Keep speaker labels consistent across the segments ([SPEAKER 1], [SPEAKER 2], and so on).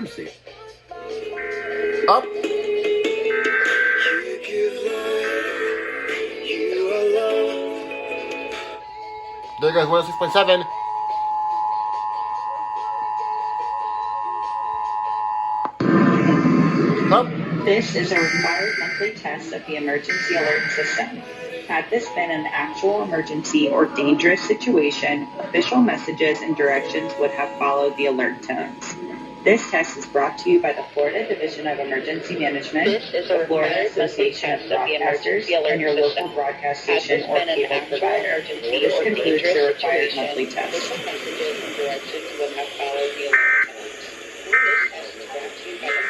[SPEAKER 1] Up. There goes 106.7. Up.
[SPEAKER 2] This is a required monthly test of the emergency alert system. Had this been an actual emergency or dangerous situation, official messages and directions would have followed the alert tones. This test is brought to you by the Florida Division of Emergency Management, the Florida Association of Broadcasters, and your local broadcast station or cable provider. This concludes the required monthly test.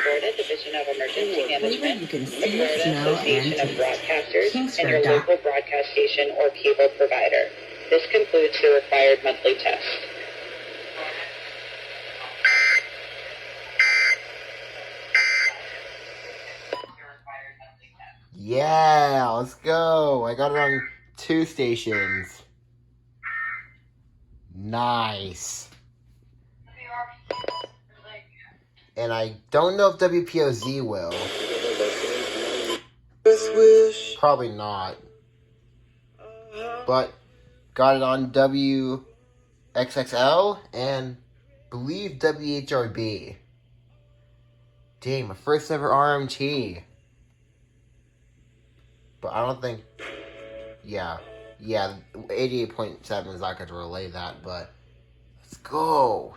[SPEAKER 2] Florida Division of Emergency Management,
[SPEAKER 3] You can
[SPEAKER 2] the
[SPEAKER 3] see,
[SPEAKER 2] Florida
[SPEAKER 3] smell,
[SPEAKER 2] Association
[SPEAKER 3] and
[SPEAKER 2] of Broadcasters,
[SPEAKER 3] Thanks
[SPEAKER 2] and
[SPEAKER 3] for
[SPEAKER 2] your
[SPEAKER 3] that.
[SPEAKER 2] local broadcast station or cable provider. This concludes the required monthly test.
[SPEAKER 1] Yeah, let's go. I got it on 2 stations. Nice. And I don't know if WPOZ will. Probably not. But got it on WXXL and believe WHRB. Dang, my first ever RMT. But I don't think... Yeah, 88.7 is not going to relay that, but let's go.